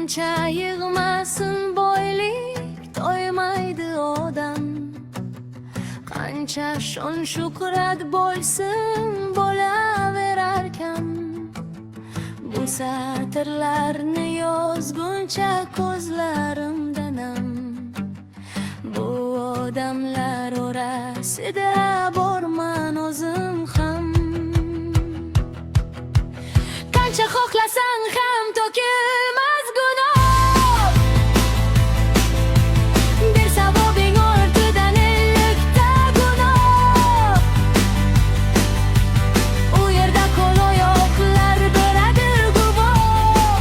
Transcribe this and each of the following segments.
Qancha yig'masin boylik to'ymaydi odam, qancha shon shuhrat bo'lsin bo'laverarkan. Bu satrlarni yozguncha ko'zlarimda nam, bu odamlar orasida borman o'zim ham. Qancha xohlasang ham to'kilmas gunoh, bir savobing ortidan 50 ta gunoh. U yerda qo'l oyoqlar beradi guvoh,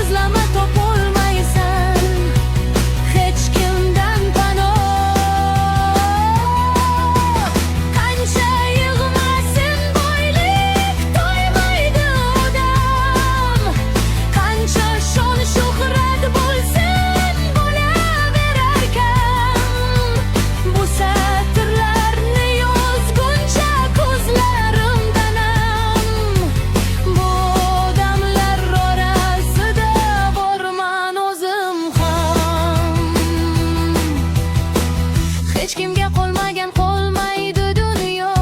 izlama topolmaysan hech kimdan panoh. Qancha yig'masin boylik to'ymaydi odam, qancha shon shuhrat bo'lsin bo'laverarkan. Bu satrlarni yozguncha ko'zlarimda nam, bu odamlar orasida borman o'zim ham. Hech kimga qolmagan qolmaydi dunyo,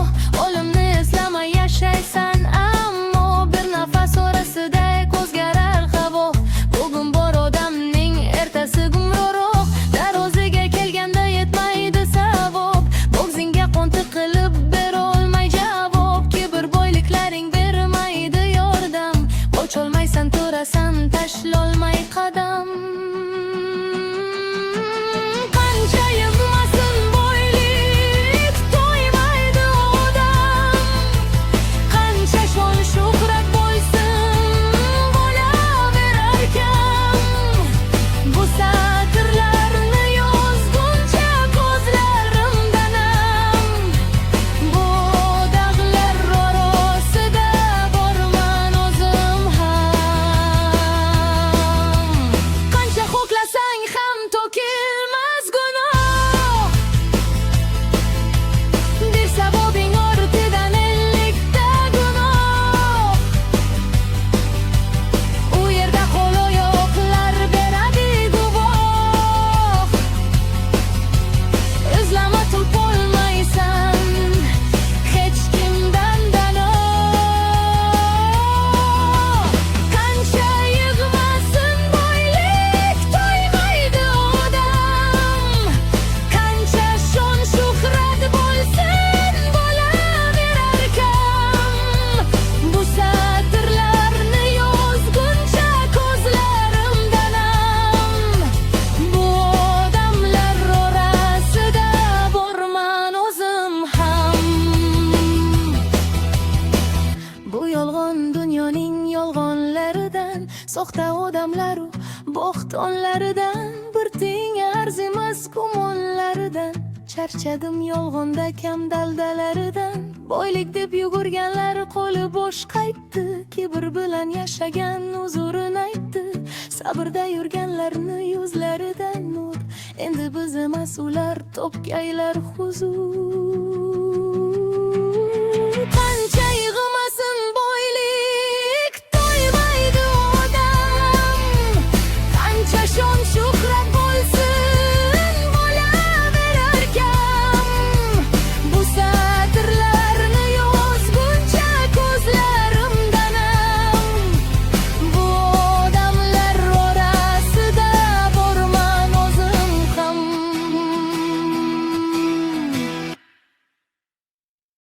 o'limni eslamay yashaysan ammo bir nafas orasida o'zgarar havo. Bugun bor odamning ertasi gumroq, taroziga kelganda yetmaydi savob. Bo'g'zingga qo'ntiq qilib berolmay javob, kibr boyliklaring bermaydi yordam. Qocholmaysan, turasan, tashlolmay qadam. Qancha yig'masin boylik to'ymaydi odam, qancha shon shuhrat bo'lsin bo'laverarkan. Bu satrlarni yozguncha ko'zlarimda nam, bu dog'lar orasida borman o'zim ham. Qancha xohlasang ham to'kilmas gunoh, bir savobing ortidan 50 ta gunoh. U yerda qo'l oyoqlar beradi guvoh, izlama topolmaysan hech kimdan panoh. Qancha yig'masin boylik to'ymaydi odam, qancha shon shuhrat bo'lsin bo'laverarkan. Bu satrlarni yozguncha ko'zlarimda nam, bu odamlar orasida borman o'zim ham. Bu yolg'on dunyoning yolg'onlaridan, soxta odamlaru bo'xtonlaridan, bir teng arzimas gumonlaridan. Charchadim yolg'onda kam daldalaridan, boylik deb yugurganlar qo'li bo'sh qaytdi. Kibr bilan yashagan huzurini aytdi, sabrda yurganlarni yuzlaridan nur. Endi biz emas ular topgaylar huzur. Qancha